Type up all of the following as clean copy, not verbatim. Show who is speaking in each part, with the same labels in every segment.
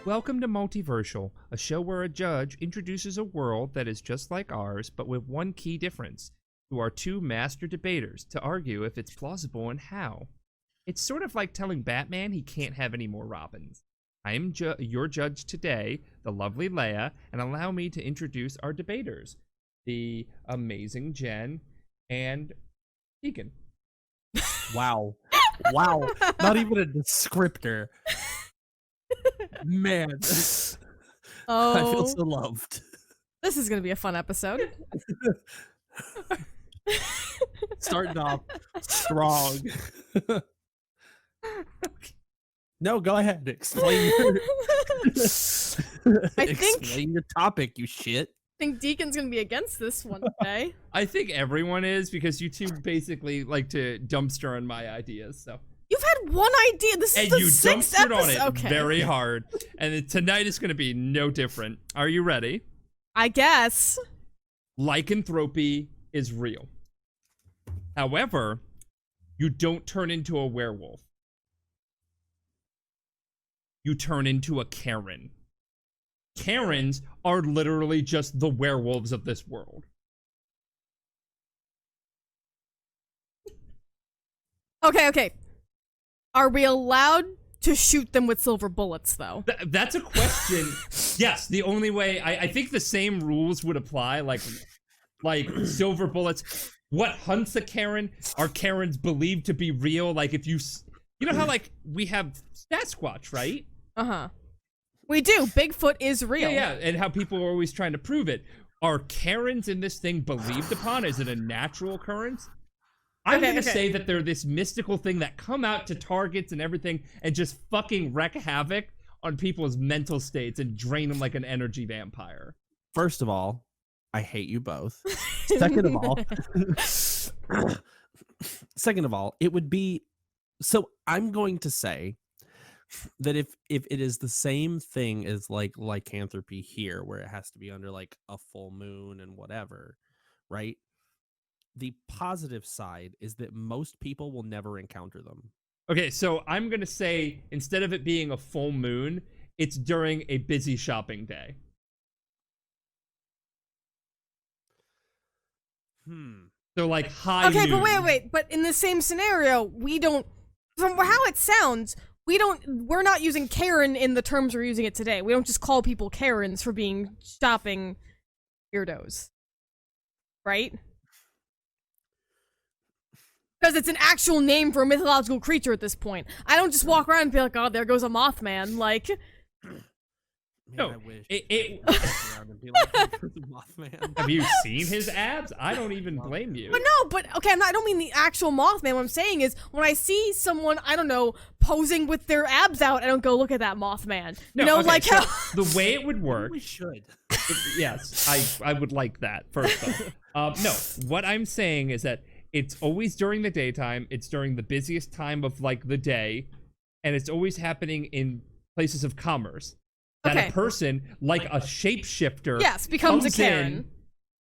Speaker 1: Welcome to Multiversial, a show where a judge introduces a world that is just like ours, but with one key difference. To our two master debaters to argue if it's plausible and how. It's sort of like telling Batman he can't have any more Robins. I am your judge today, the lovely Leia, and allow me to introduce our debaters, the amazing Jen and Deacon.
Speaker 2: Wow. Wow. Not even a descriptor. Man.
Speaker 3: Oh,
Speaker 2: I feel so loved.
Speaker 3: this is going to be a fun episode.
Speaker 2: Starting off strong. No, go ahead. Explain your topic, you shit.
Speaker 3: I think Deacon's going to be against this one today.
Speaker 1: I think everyone is, because you two basically like to dumpster on my ideas, so.
Speaker 3: You've had one idea. This is
Speaker 1: And
Speaker 3: the
Speaker 1: you
Speaker 3: sixth
Speaker 1: dumpstered on
Speaker 3: episode.
Speaker 1: it very hard. And tonight is going to be no different. Are you ready?
Speaker 3: I guess.
Speaker 1: Lycanthropy is real. However, you don't turn into a werewolf. You turn into a Karen. Karens are literally just the werewolves of this world.
Speaker 3: Okay. Are we allowed to shoot them with silver bullets, though?
Speaker 1: That's a question. Yes, the only way, I think the same rules would apply, like silver bullets. What hunts a Karen? Are Karens believed to be real? Like, if you know how, like, we have Sasquatch, right?
Speaker 3: Uh-huh. We do. Bigfoot is real.
Speaker 1: Yeah, and how people are always trying to prove it. Are Karens in this thing believed upon? Is it a natural occurrence? I'm gonna say that they're this mystical thing that come out to targets and everything and just fucking wreak havoc on people's mental states and drain them like an energy vampire.
Speaker 2: First of all, I hate you both. Second of all, it would be, so I'm going to say that if it is the same thing as like lycanthropy here, where it has to be under like a full moon and whatever, right? The positive side is that most people will never encounter them.
Speaker 1: Okay, so I'm gonna say, instead of it being a full moon, it's during a busy shopping day. So like high
Speaker 3: Okay,
Speaker 1: noon.
Speaker 3: but wait. But in the same scenario, we don't, from how it sounds, we're not using Karen in the terms we're using it today. We don't just call people Karens for being shopping weirdos. Right? Because it's an actual name for a mythological creature at this point. I don't just walk around and be like, oh, there goes a Mothman. Like,
Speaker 2: Man,
Speaker 1: No,
Speaker 2: I wish
Speaker 1: it-
Speaker 2: I could walk around and be like, "There's a Mothman."
Speaker 1: Have you seen his abs? I don't even blame you.
Speaker 3: but no, okay, I don't mean the actual Mothman. What I'm saying is, when I see someone, I don't know, posing with their abs out, I don't go, look at that Mothman.
Speaker 1: No,
Speaker 3: You know,
Speaker 1: okay,
Speaker 3: like
Speaker 1: so
Speaker 3: how...
Speaker 1: the way it would work.
Speaker 2: We should.
Speaker 1: Yes, I would like that, first off. No, what I'm saying is that it's always during the daytime, it's during the busiest time of, like, the day, and it's always happening in places of commerce. That
Speaker 3: Okay.
Speaker 1: a person, like a shapeshifter,
Speaker 3: Yes, becomes a
Speaker 1: comes
Speaker 3: Karen.
Speaker 1: in,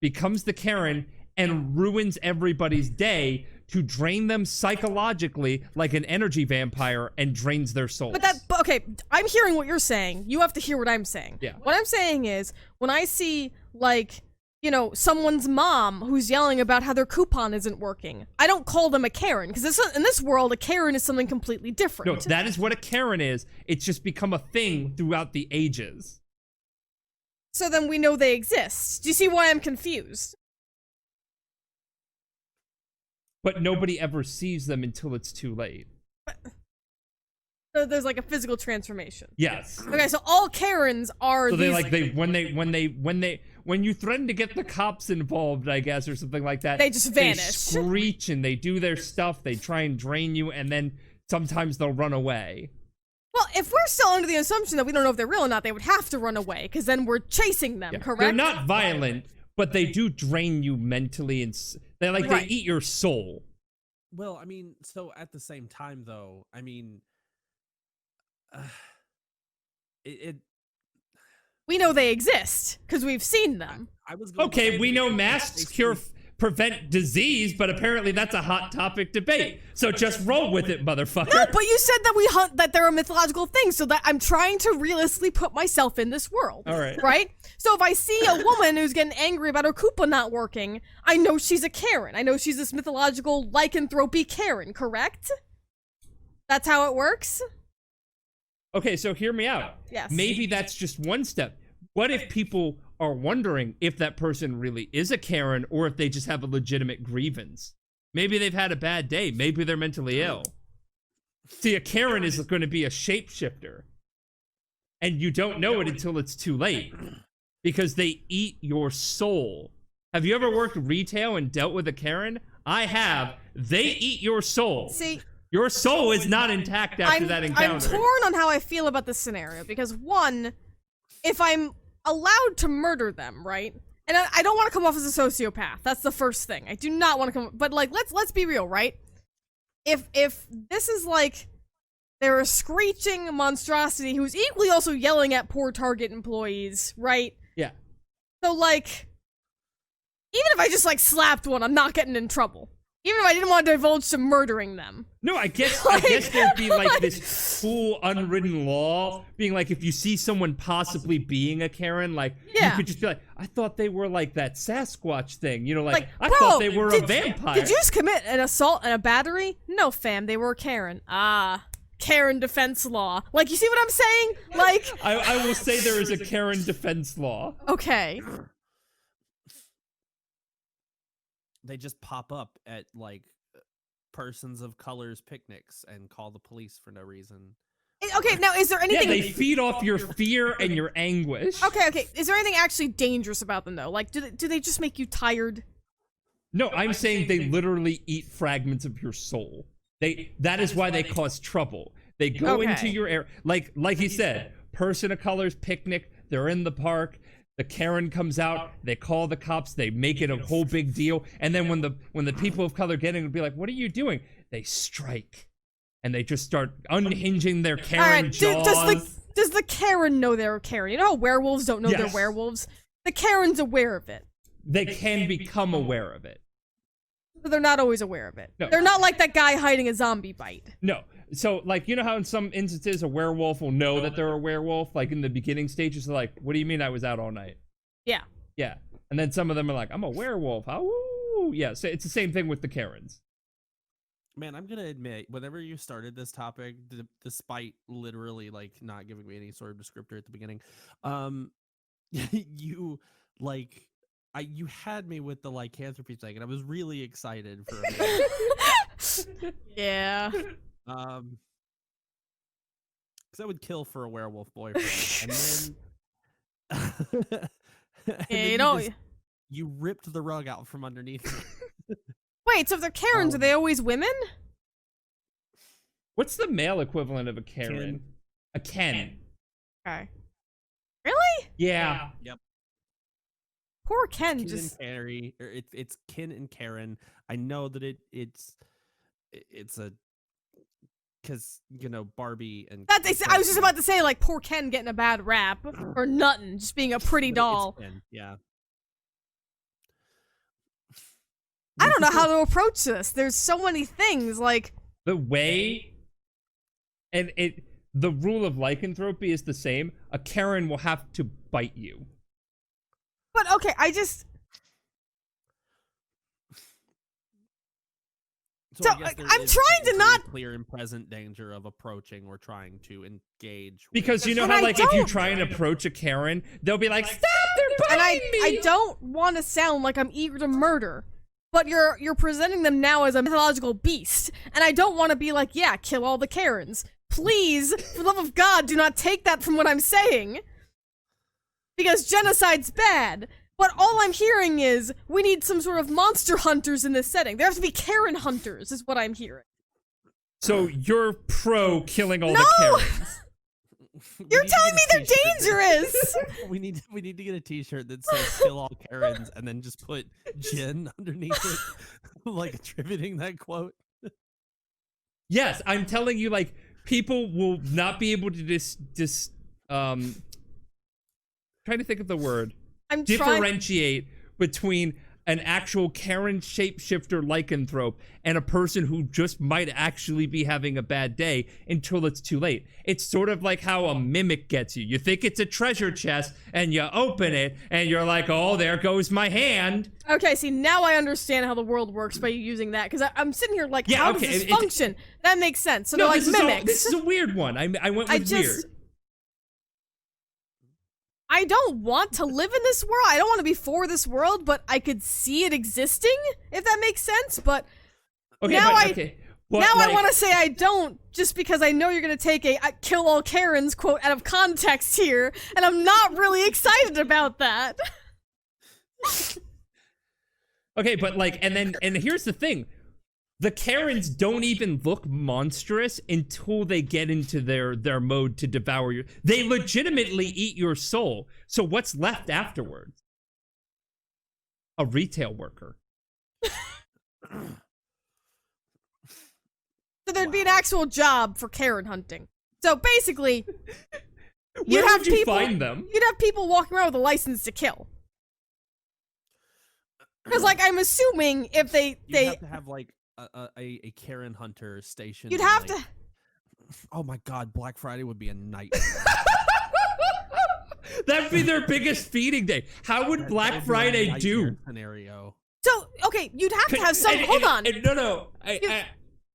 Speaker 1: becomes the Karen, and ruins everybody's day to drain them psychologically like an energy vampire and drains their souls.
Speaker 3: But okay, I'm hearing what you're saying. You have to hear what I'm saying.
Speaker 1: Yeah.
Speaker 3: What I'm saying is, when I see, like, you know, someone's mom who's yelling about how their coupon isn't working, I don't call them a Karen, because in this world, a Karen is something completely different.
Speaker 1: No, that is what a Karen is. It's just become a thing throughout the ages.
Speaker 3: So then we know they exist. Do you see why I'm confused?
Speaker 1: But nobody ever sees them until it's too late.
Speaker 3: So there's like a physical transformation.
Speaker 1: Yes.
Speaker 3: Okay, so all Karens are
Speaker 1: So
Speaker 3: these...
Speaker 1: when you threaten to get the cops involved, I guess, or something like that,
Speaker 3: They just vanish.
Speaker 1: They screech and they do their stuff. They try and drain you, and then sometimes they'll run away.
Speaker 3: Well, if we're still under the assumption that we don't know if they're real or not, they would have to run away, because then we're chasing them,
Speaker 1: Yeah.
Speaker 3: correct?
Speaker 1: They're not violent, but they do drain you mentally, and they
Speaker 3: Right.
Speaker 1: eat your soul.
Speaker 2: Well, I mean, so at the same time, though, I mean,
Speaker 3: We know they exist, because we've seen them.
Speaker 2: I was going to
Speaker 1: Okay,
Speaker 2: say
Speaker 1: we
Speaker 2: that
Speaker 1: know
Speaker 2: it's
Speaker 1: masks
Speaker 2: basically-
Speaker 1: prevent disease, but apparently that's a hot topic debate. So just roll with it, motherfucker.
Speaker 3: No, but you said that they're a mythological thing, so that I'm trying to realistically put myself in this world.
Speaker 1: All right.
Speaker 3: Right? So if I see a woman who's getting angry about her Koopa not working, I know she's a Karen. I know she's this mythological lycanthropy Karen, correct? That's how it works?
Speaker 1: Okay, so hear me out.
Speaker 3: Yes.
Speaker 1: Maybe that's just one step. What if people are wondering if that person really is a Karen or if they just have a legitimate grievance? Maybe they've had a bad day. Maybe they're mentally ill. See, a Karen is going to be a shapeshifter. And you don't know it until it's too late. Because they eat your soul. Have you ever worked retail and dealt with a Karen? I have. They eat your soul.
Speaker 3: See,
Speaker 1: your soul is not intact after that encounter.
Speaker 3: I'm torn on how I feel about this scenario, because one, if I'm allowed to murder them, right? And I don't want to come off as a sociopath. That's the first thing. I do not want to come, but like, let's be real, right? If this is like, they're a screeching monstrosity who's equally also yelling at poor Target employees, right?
Speaker 1: Yeah.
Speaker 3: So like, even if I just like slapped one, I'm not getting in trouble. Even if I didn't want to divulge to murdering them.
Speaker 1: No, I guess there'd be like this full unwritten law being like, if you see someone possibly being a Karen, like you could just be like, I thought they were like that Sasquatch thing, you know, like I thought they were a vampire.
Speaker 3: Did you just commit an assault and a battery? No, fam, they were a Karen. Karen defense law. Like, you see what I'm saying? Like,
Speaker 1: I will say there is a Karen defense law.
Speaker 3: Okay.
Speaker 2: They just pop up at like persons of colors picnics and call the police for no reason.
Speaker 3: Okay, now is there anything?
Speaker 1: Yeah, they feed off your fear and your anguish.
Speaker 3: Okay. Is there anything actually dangerous about them though? Like, do they just make you tired?
Speaker 1: No, I'm saying they literally eat fragments of your soul. That is why they cause trouble. They go into your area, like he said, person of colors picnic. They're in the park. The Karen comes out, they call the cops, they make it a whole big deal, and then when the people of color get in, it'll be like, what are you doing? They strike. And they just start unhinging their Karen jaws.
Speaker 3: Does the Karen know they're a Karen? You know how werewolves don't know they're werewolves? The Karen's aware of it.
Speaker 1: They can become aware of it.
Speaker 3: But they're not always aware of it.
Speaker 1: No.
Speaker 3: They're not like that guy hiding a zombie bite.
Speaker 1: No. So, like, you know how in some instances a werewolf will know that they're a werewolf? Like, in the beginning stages, they're like, what do you mean I was out all night?
Speaker 3: Yeah.
Speaker 1: Yeah. And then some of them are like, I'm a werewolf. Oh, yeah. So it's the same thing with the Karens.
Speaker 2: Man, I'm going to admit, whenever you started this topic, despite literally, like, not giving me any sort of descriptor at the beginning, you, like... you had me with the lycanthropy thing, and I was really excited for a minute.
Speaker 3: Yeah.
Speaker 2: Because I would kill for a werewolf boyfriend, and then, you ripped the rug out from underneath me.
Speaker 3: Wait, so if they're Karens, are they always women?
Speaker 1: What's the male equivalent of a Karen? A Ken.
Speaker 3: Okay. Really?
Speaker 1: Yeah.
Speaker 2: Yep.
Speaker 3: Poor Ken
Speaker 2: Kin
Speaker 3: just.
Speaker 2: And Carrie, or it's Kin and Karen. I know that it's a because Barbie and
Speaker 3: I was just about to say, like, poor Ken getting a bad rap or nothing, just being a pretty doll.
Speaker 2: Yeah.
Speaker 3: I don't know how to approach this. There's so many things, like
Speaker 1: the way, and the rule of lycanthropy is the same. A Karen will have to bite you.
Speaker 3: But okay, I'm trying to not
Speaker 2: clear and present danger of approaching or trying to engage.
Speaker 1: Because you know how, like, if you try and approach a Karen, they'll be like, "Stop! They're biting me!"
Speaker 3: I don't want to sound like I'm eager to murder, but you're presenting them now as a mythological beast, and I don't want to be like, yeah, kill all the Karens. Please, for the love of God, do not take that from what I'm saying. Because genocide's bad. But all I'm hearing is, we need some sort of monster hunters in this setting. There have to be Karen hunters, is what I'm hearing.
Speaker 1: So you're pro killing all the Karens.
Speaker 3: You're telling me they're dangerous!
Speaker 2: We need to get a t-shirt that says kill all Karens and then just put Jen underneath it, like attributing that quote.
Speaker 1: Yes, I'm telling you, like, people will not be able to trying to think of the word.
Speaker 3: I'm
Speaker 1: differentiate between an actual Karen shapeshifter lycanthrope and a person who just might actually be having a bad day until it's too late. It's sort of like how a mimic gets you. You think it's a treasure chest and you open it and you're like, oh, there goes my hand.
Speaker 3: Okay, see, now I understand how the world works by you using that, because I'm sitting here like, how does this function? That makes sense. So they're like mimics.
Speaker 1: This is a weird one. I went with weird.
Speaker 3: I don't want to live in this world. I don't want to be for this world, but I could see it existing, if that makes sense. But now I want to say I don't, just because I know you're going to take a kill all Karens quote out of context here, and I'm not really excited about that.
Speaker 1: Okay, but like, and here's the thing. The Karens don't even look monstrous until they get into their mode to devour you. They legitimately eat your soul. So what's left afterwards? A retail worker.
Speaker 3: So there'd be an actual job for Karen hunting. So basically,
Speaker 1: Where would you find them?
Speaker 3: You'd have people walking around with a license to kill. Because, like, I'm assuming if they
Speaker 2: have to have like a Karen hunter station.
Speaker 3: You'd have to.
Speaker 2: Oh my God, Black Friday would be a nightmare.
Speaker 1: That'd be their biggest feeding day. How would Black Friday do?
Speaker 2: Scenario.
Speaker 3: So okay, you'd have to have some. Hold on.
Speaker 1: No.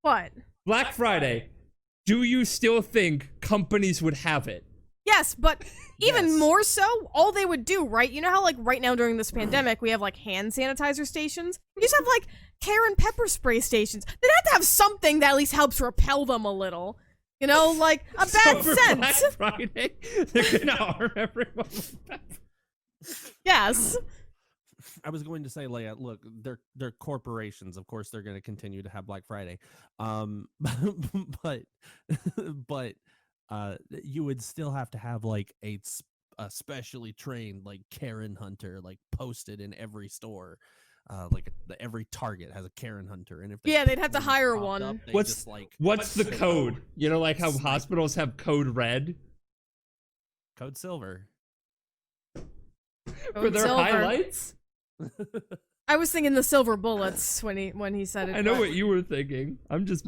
Speaker 3: What?
Speaker 1: Black Friday. Do you still think companies would have it?
Speaker 3: Yes, but even more so, all they would do, right? You know how, like, right now during this pandemic, we have, like, hand sanitizer stations? We just have, like, Karen pepper spray stations. They'd have to have something that at least helps repel them a little. You know, like, a bad
Speaker 1: for
Speaker 3: sense.
Speaker 1: Black Friday, they're gonna arm everyone with pepper.
Speaker 3: Yes.
Speaker 2: I was going to say, Leia, look, they're corporations. Of course, they're going to continue to have Black Friday. But you would still have to have like a specially trained like Karen hunter like posted in every store. Like every Target has a Karen hunter, and if
Speaker 3: they'd have to hire one.
Speaker 1: Up, what's the code? You know, like how hospitals have code red,
Speaker 2: code silver
Speaker 1: for their highlights.
Speaker 3: I was thinking the silver bullets when he said it.
Speaker 1: I know what you were thinking. I'm just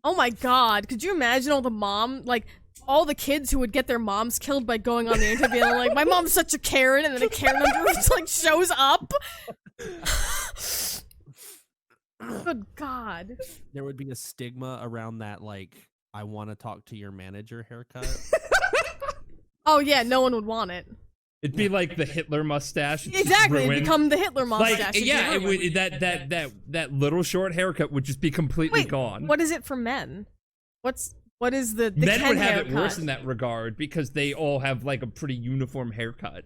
Speaker 3: oh my God, could you imagine all the kids who would get their moms killed by going on the interview and like, my mom's such a Karen, and then a Karen hunter just like shows up. Good God.
Speaker 2: There would be a stigma around that, like, I want to talk to your manager haircut.
Speaker 3: Oh yeah, no one would want it.
Speaker 1: It'd be like the Hitler mustache.
Speaker 3: Exactly, it'd become the Hitler mustache.
Speaker 1: Like, yeah, it would, that little short haircut would just be completely gone.
Speaker 3: What is it for men? What is the
Speaker 1: men
Speaker 3: Ken
Speaker 1: would have
Speaker 3: haircut?
Speaker 1: it worse in that regard because they all have like a pretty uniform haircut.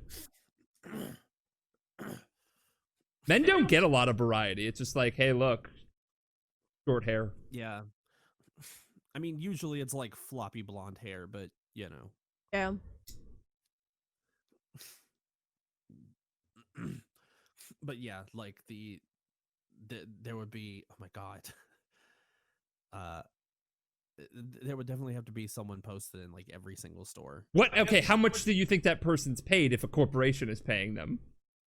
Speaker 1: Men don't get a lot of variety. It's just like, hey, look, short hair.
Speaker 2: Yeah. I mean, usually it's like floppy blonde hair, but you know.
Speaker 3: Yeah.
Speaker 2: But yeah, like there would be, oh my God. There would definitely have to be someone posted in like every single store.
Speaker 1: What? Okay, how much do you think that person's paid if a corporation is paying them?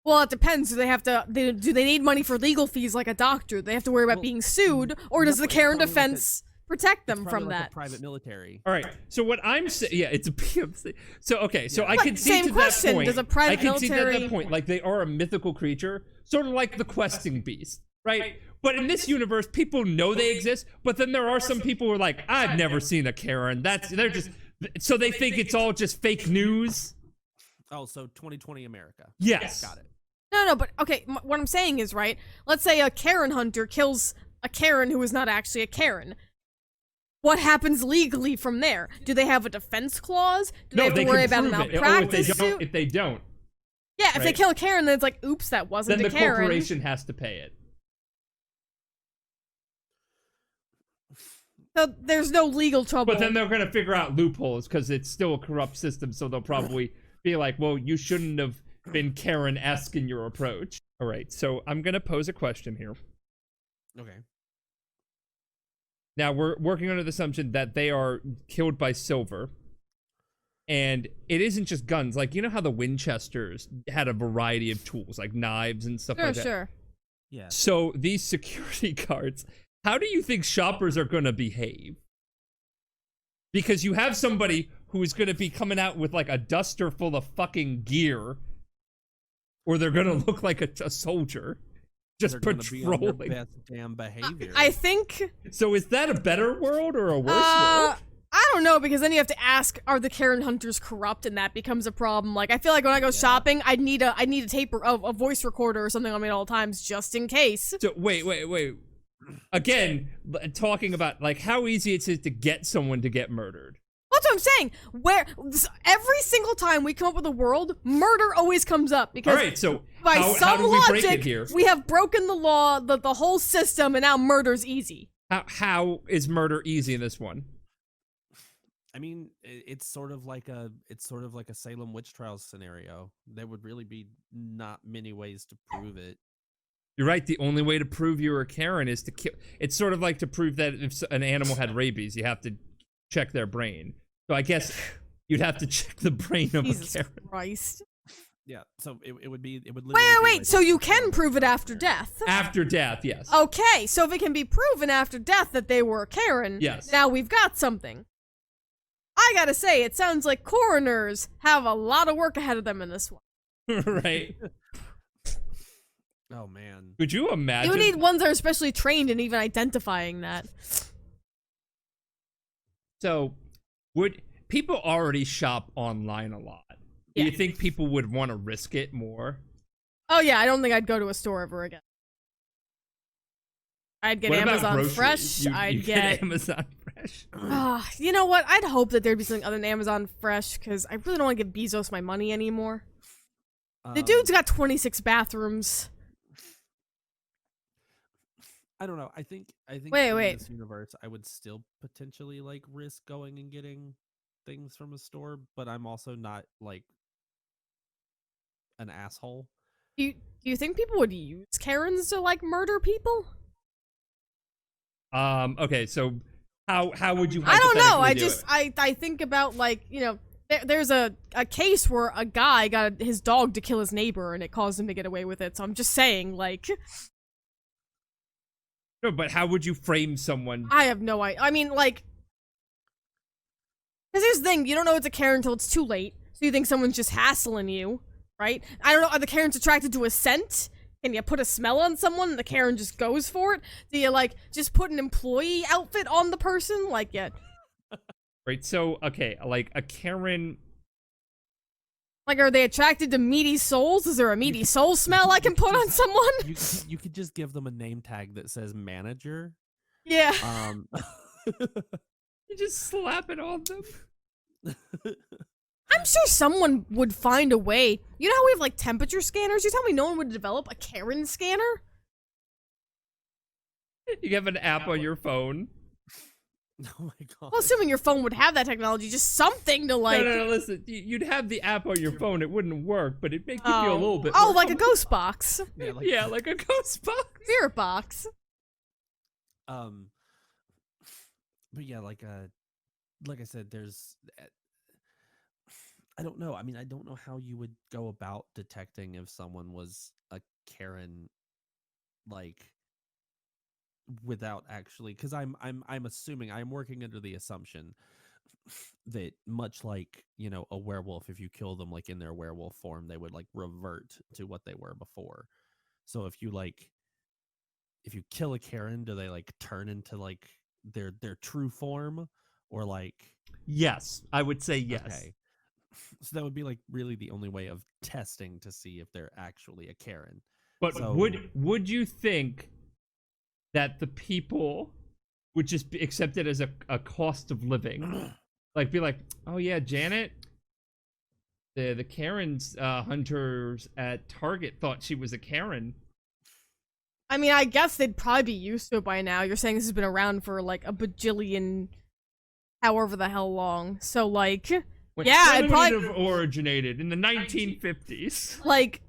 Speaker 3: Well, it depends. Do they need money for legal fees like a doctor? Do they have to worry about being sued, or does the Karen defense protect them from
Speaker 2: like
Speaker 3: that?
Speaker 2: A private military.
Speaker 1: All right. So what I'm saying, yeah, it's a PMC. So okay, so I can see
Speaker 3: same
Speaker 1: to
Speaker 3: question.
Speaker 1: that point.
Speaker 3: Does a private
Speaker 1: I can see
Speaker 3: military...
Speaker 1: that point. Like they are a mythical creature, sort of like the questing beast, right? But in this universe, people know they exist. But then there are some people who are like, I've never seen a Karen. They're just so they think it's all just fake news.
Speaker 2: Oh, so 2020 America.
Speaker 1: Yes,
Speaker 2: got it.
Speaker 3: No, but okay, what I'm saying is, right, let's say a Karen hunter kills a Karen who is not actually a Karen. What happens legally from there? Do they have a defense clause? Do they have to worry about a malpractice suit?
Speaker 1: If they don't.
Speaker 3: Yeah, if they kill a Karen, then it's like, oops, that wasn't a Karen.
Speaker 1: Then the corporation has to pay it.
Speaker 3: So there's no legal trouble.
Speaker 1: But then they're going to figure out loopholes because it's still a corrupt system, so they'll probably be like, well, you shouldn't have been Karen-esque in your approach. All right, so I'm going to pose a question here.
Speaker 2: Okay.
Speaker 1: Now, we're working under the assumption that they are killed by silver. And it isn't just guns. Like, you know how the Winchesters had a variety of tools, like knives and stuff like that?
Speaker 3: Sure.
Speaker 2: Yeah.
Speaker 1: So these security guards, how do you think shoppers are going to behave? Because you have somebody who is going to be coming out with like a duster full of fucking gear, or they're going to look like a soldier just
Speaker 2: They're gonna be on their
Speaker 1: patrolling.
Speaker 2: best damn behavior.
Speaker 3: I think
Speaker 1: So is that a better world or a worse world?
Speaker 3: I don't know, because then you have to ask, are the Karen hunters corrupt, and that becomes a problem. Like, I feel like when I go shopping, I need a tape or a voice recorder or something on me at all times, just in case.
Speaker 1: So wait. Again, talking about like how easy it is to get someone to get murdered.
Speaker 3: That's what I'm saying. Where every single time we come up with a world, murder always comes up, because
Speaker 1: All right, so
Speaker 3: by
Speaker 1: how
Speaker 3: some
Speaker 1: do we break
Speaker 3: logic,
Speaker 1: it here?
Speaker 3: we have broken the law, the whole system, and now murder's easy.
Speaker 1: How is murder easy in this one?
Speaker 2: I mean, it's sort of like a Salem witch trials scenario. There would really be not many ways to prove it.
Speaker 1: You're right. The only way to prove you're a Karen is to kill. It's sort of like to prove that if an animal had rabies, you have to check their brain. So I guess you'd have to check the brain of
Speaker 3: Jesus
Speaker 1: a Karen.
Speaker 3: Christ.
Speaker 2: Yeah, so it would literally
Speaker 3: Wait,
Speaker 2: be
Speaker 3: wait,
Speaker 2: like
Speaker 3: so
Speaker 2: a-
Speaker 3: you can prove it after death?
Speaker 1: After death, yes.
Speaker 3: Okay, so if it can be proven after death that they were a Karen,
Speaker 1: Yes.
Speaker 3: now we've got something. I gotta say, it sounds like coroners have a lot of work ahead of them in this one.
Speaker 1: Right.
Speaker 2: Oh man.
Speaker 1: Could you imagine?
Speaker 3: You need ones that are especially trained in even identifying that.
Speaker 1: So, would people already shop online a lot? Do
Speaker 3: Yeah.
Speaker 1: you think people would want to risk it more?
Speaker 3: Oh yeah, I don't think I'd go to a store ever again. I'd get
Speaker 1: What about
Speaker 3: Amazon
Speaker 1: groceries?
Speaker 3: Fresh.
Speaker 1: You
Speaker 3: I'd
Speaker 1: get Amazon Fresh.
Speaker 3: You know what? I'd hope that there'd be something other than Amazon Fresh, because I really don't want to give Bezos my money anymore. The dude's got 26 bathrooms.
Speaker 2: I don't know. I think
Speaker 3: Wait.
Speaker 2: in this universe I would still potentially like risk going and getting things from a store, but I'm also not like an asshole.
Speaker 3: Do you think people would use Karens to like murder people?
Speaker 1: Okay, so how would you?
Speaker 3: I don't know.
Speaker 1: hypothetically do it?
Speaker 3: I think about, like, you know, there's a case where a guy got his dog to kill his neighbor and it caused him to get away with it. So I'm just saying, like,
Speaker 1: No, but how would you frame someone?
Speaker 3: I have no idea. I mean, like, because here's the thing, you don't know it's a Karen until it's too late. So you think someone's just hassling you, right? I don't know, are the Karens attracted to a scent? Can you put a smell on someone and the Karen just goes for it? Do you, like, just put an employee outfit on the person? Like, yeah.
Speaker 1: Right. So okay, like a Karen.
Speaker 3: Like, are they attracted to meaty souls? Is there a meaty soul smell I can put on someone?
Speaker 2: You could just give them a name tag that says manager.
Speaker 3: Yeah.
Speaker 1: You just slap it on them.
Speaker 3: I'm sure someone would find a way. You know how we have, like, temperature scanners? You tell me no one would develop a Karen scanner?
Speaker 1: You have an app on your phone.
Speaker 2: Oh my god.
Speaker 3: Well, assuming your phone would have that technology, just something to, like...
Speaker 1: No, listen. You'd have the app on your phone. It wouldn't work, but it'd make you feel a little bit.
Speaker 3: Oh,
Speaker 1: more
Speaker 3: like a ghost box.
Speaker 2: Yeah,
Speaker 1: Yeah, like a ghost box.
Speaker 3: Spirit box.
Speaker 2: But yeah, like I said, there's I don't know. I mean, I don't know how you would go about detecting if someone was a Karen, like, without actually, because I'm assuming, I'm working under the assumption that much like, you know, a werewolf, if you kill them like in their werewolf form, they would like revert to what they were before. So if you kill a Karen, do they like turn into like their true form, or like?
Speaker 1: Yes, I would say yes.
Speaker 2: Okay. So that would be like really the only way of testing to see if they're actually a Karen.
Speaker 1: But
Speaker 2: So-
Speaker 1: would you think that the people would just accept it as a cost of living? Like, be like, oh yeah, Janet, the Karen's hunters at Target thought she was a Karen.
Speaker 3: I mean, I guess they'd probably be used to it by now. You're saying this has been around for, like, a bajillion, however the hell long. So, like,
Speaker 1: When
Speaker 3: yeah,
Speaker 1: it
Speaker 3: it probably...
Speaker 1: would have originated in the 1950s.
Speaker 3: Like,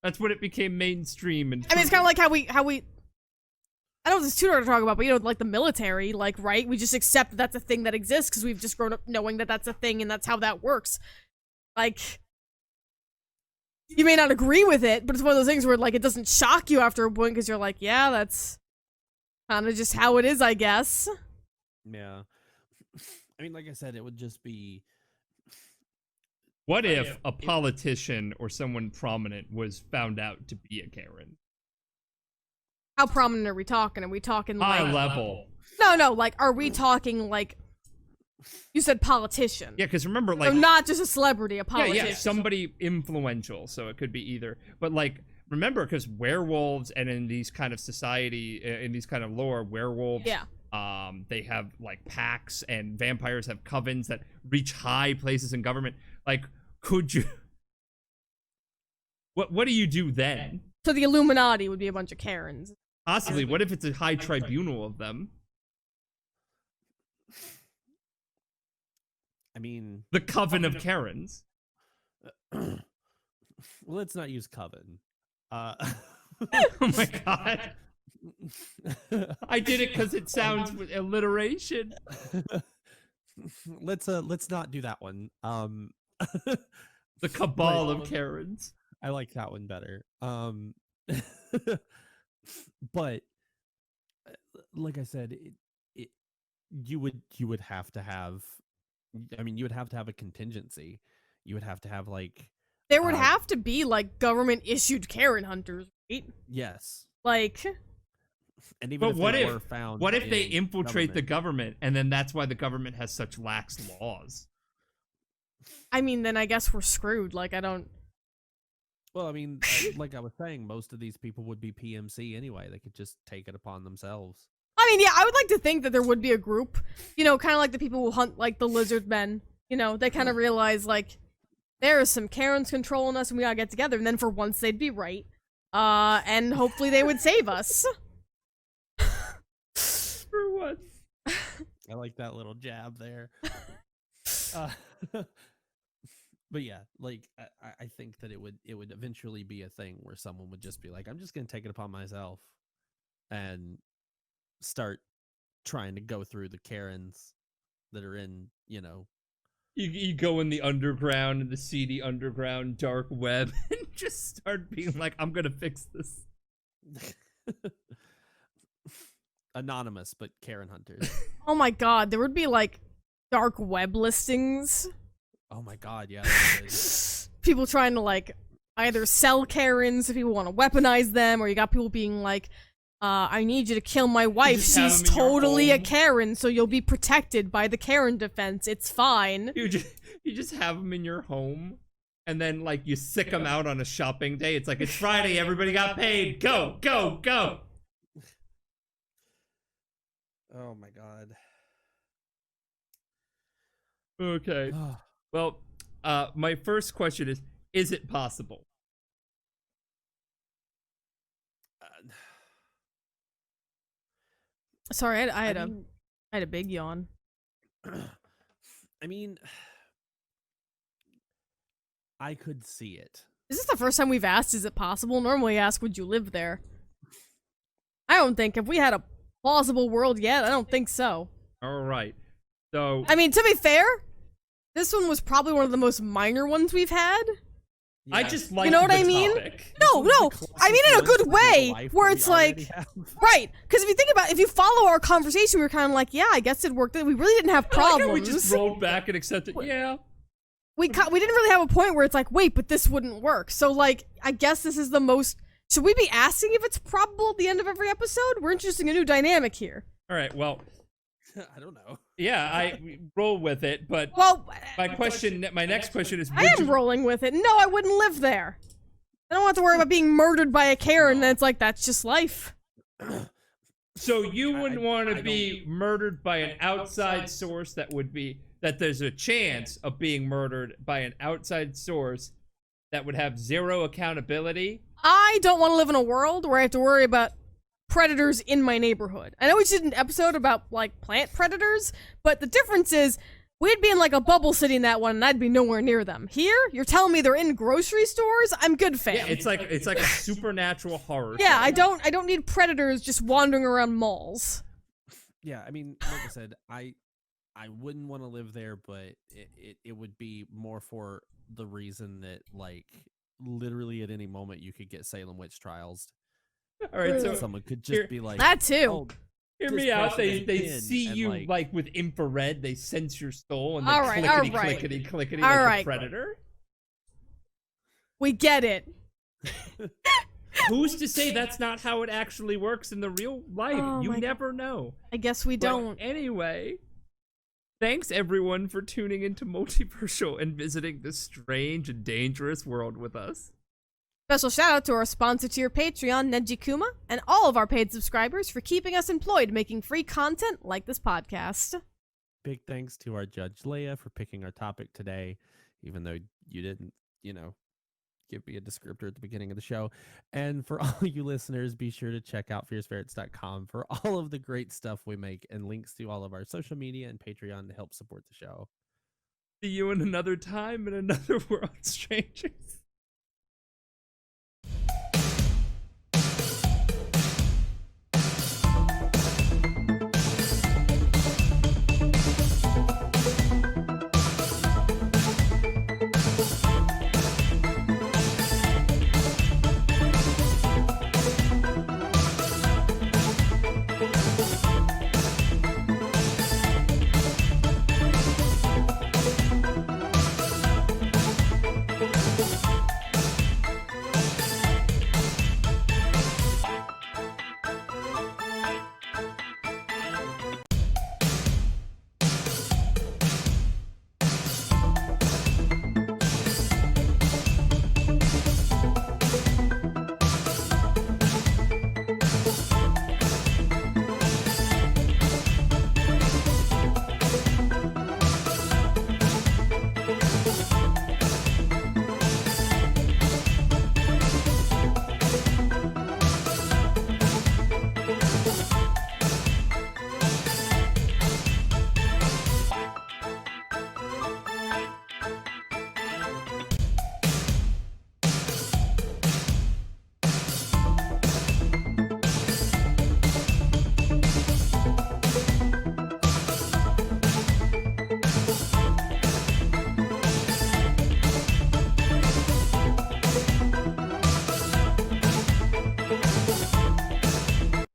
Speaker 1: That's when it became mainstream. And
Speaker 3: I mean, it's kind of like how we I know this is too hard to talk about, but you know, like the military, like, right? We just accept that that's a thing that exists because we've just grown up knowing that that's a thing and that's how that works. Like, you may not agree with it, but it's one of those things where, like, it doesn't shock you after a point because you're like, yeah, that's kind of just how it is, I guess.
Speaker 2: Yeah. I mean, like I said, it would just be...
Speaker 1: What if a politician or someone prominent was found out to be a Karen?
Speaker 3: How prominent are we talking? Are we talking like...
Speaker 1: High level.
Speaker 3: No, like, are we talking like... You said politician.
Speaker 1: Yeah, because remember, like...
Speaker 3: So not just a celebrity, a politician.
Speaker 1: Yeah, somebody influential, so it could be either. But, like, remember, because werewolves, and in these kind of society, in these kind of lore, werewolves...
Speaker 3: Yeah.
Speaker 1: They have, like, packs, and vampires have covens that reach high places in government. Like, could you... What do you do then?
Speaker 3: So the Illuminati would be a bunch of Karens.
Speaker 1: Possibly. What if it's a high tribunal of them?
Speaker 2: I mean...
Speaker 1: The Coven of Karens.
Speaker 2: Well, let's not use coven.
Speaker 1: Oh my god. I did it because it sounds with alliteration.
Speaker 2: Let's not do that one.
Speaker 1: The Cabal of Karens.
Speaker 2: I like that one better. But like I said, you would have to have... I mean, you would have to have a contingency. You would have to have, like...
Speaker 3: There would have to be, like, government-issued Karen hunters, right?
Speaker 2: Yes.
Speaker 3: Like...
Speaker 2: And even
Speaker 1: But
Speaker 2: if they were found...
Speaker 1: What if they infiltrate the government, and then that's why the government has such lax laws?
Speaker 3: I mean, then I guess we're screwed. Like, I don't...
Speaker 2: Well, I mean, like I was saying, most of these people would be PMC anyway. They could just take it upon themselves.
Speaker 3: I mean, yeah, I would like to think that there would be a group, you know, kind of like the people who hunt, like, the lizard men. You know, they kind of realize, like, there is some Karens controlling us and we gotta get together. And then for once, they'd be right. And hopefully they would save us.
Speaker 1: For what?
Speaker 2: I like that little jab there. But yeah, like, I think that it would eventually be a thing where someone would just be like, I'm just going to take it upon myself and start trying to go through the Karens that are in, you know.
Speaker 1: You go in the underground, the seedy underground dark web, and just start being like, I'm going to fix this.
Speaker 2: Anonymous, but Karen hunters.
Speaker 3: Oh my god, there would be, like, dark web listings.
Speaker 2: Oh my god, yeah.
Speaker 3: People trying to, like, either sell Karens if people want to weaponize them, or you got people being like, I need you to kill my wife. She's totally a Karen, so you'll be protected by the Karen defense. It's fine.
Speaker 1: You just have them in your home, and then, like, you sick them out on a shopping day. It's like, it's Friday, everybody got paid. Go, go, go.
Speaker 2: Oh my god.
Speaker 1: Okay. Well, my first question is it possible?
Speaker 3: Sorry, I had a big yawn.
Speaker 2: I mean, I could see it.
Speaker 3: Is this the first time we've asked, is it possible? Normally ask, would you live there? I don't think, if we had a plausible world yet, I don't think so.
Speaker 1: All right. So,
Speaker 3: I mean, to be fair, this one was probably one of the most minor ones we've had.
Speaker 2: Yeah.
Speaker 1: I just like,
Speaker 3: you know what I mean?
Speaker 1: topic.
Speaker 3: No, I mean in a good way, where it's like, right, because if you think about it, if you follow our conversation, we were kind of like, yeah, I guess it worked. We really didn't have problems.
Speaker 1: We just rolled back and accepted, yeah.
Speaker 3: We didn't really have a point where it's like, wait, but this wouldn't work. So, like, I guess this is the most... Should we be asking if it's probable at the end of every episode? We're introducing a new dynamic here.
Speaker 1: All right, well...
Speaker 2: I don't know.
Speaker 1: Yeah, I roll with it, but my next question is...
Speaker 3: I am rolling with it. No, I wouldn't live there. I don't have to worry about being murdered by a Karen, and it's like, that's just life.
Speaker 1: So you wouldn't want to be murdered by an outside source that there's a chance of being murdered by an outside source that would have zero accountability?
Speaker 3: I don't want to live in a world where I have to worry about predators in my neighborhood. I know we did an episode about, like, plant predators, but the difference is We'd be in like a bubble city in that one, and I'd be nowhere near them. Here, you're telling me they're in grocery stores? I'm good, fam.
Speaker 1: Yeah, it's like a supernatural horror.
Speaker 3: Yeah,
Speaker 1: show.
Speaker 3: I don't need predators just wandering around malls.
Speaker 2: Yeah, I mean, like I said, I wouldn't want to live there, but it would be more for the reason that, like, literally at any moment you could get Salem witch trials.
Speaker 1: All right, so
Speaker 2: Someone could just
Speaker 1: here-
Speaker 2: be like,
Speaker 3: That too.
Speaker 2: "Oh,
Speaker 1: hear
Speaker 2: this
Speaker 1: me out.
Speaker 2: person
Speaker 1: They
Speaker 2: is in,"
Speaker 1: see
Speaker 2: and,
Speaker 1: you like with infrared. They sense your soul and they
Speaker 3: All right,
Speaker 1: clickety
Speaker 3: all right.
Speaker 1: clickety clickety
Speaker 3: All
Speaker 1: like
Speaker 3: right.
Speaker 1: a predator.
Speaker 3: We get it.
Speaker 1: Who's to say that's not how it actually works in the real life?
Speaker 3: Oh
Speaker 1: You
Speaker 3: my
Speaker 1: never know.
Speaker 3: I guess we
Speaker 1: But
Speaker 3: don't.
Speaker 1: anyway, thanks everyone for tuning into Multiversial and visiting this strange and dangerous world with us.
Speaker 3: Special shout out to our sponsor tier Patreon, Nejikuma, and all of our paid subscribers for keeping us employed making free content like this podcast.
Speaker 2: Big thanks to our judge Leia for picking our topic today, even though you didn't, give me a descriptor at the beginning of the show. And for all you listeners, be sure to check out fierceferrets.com for all of the great stuff we make and links to all of our social media and Patreon to help support the show.
Speaker 1: See you in another time in another world, strangers.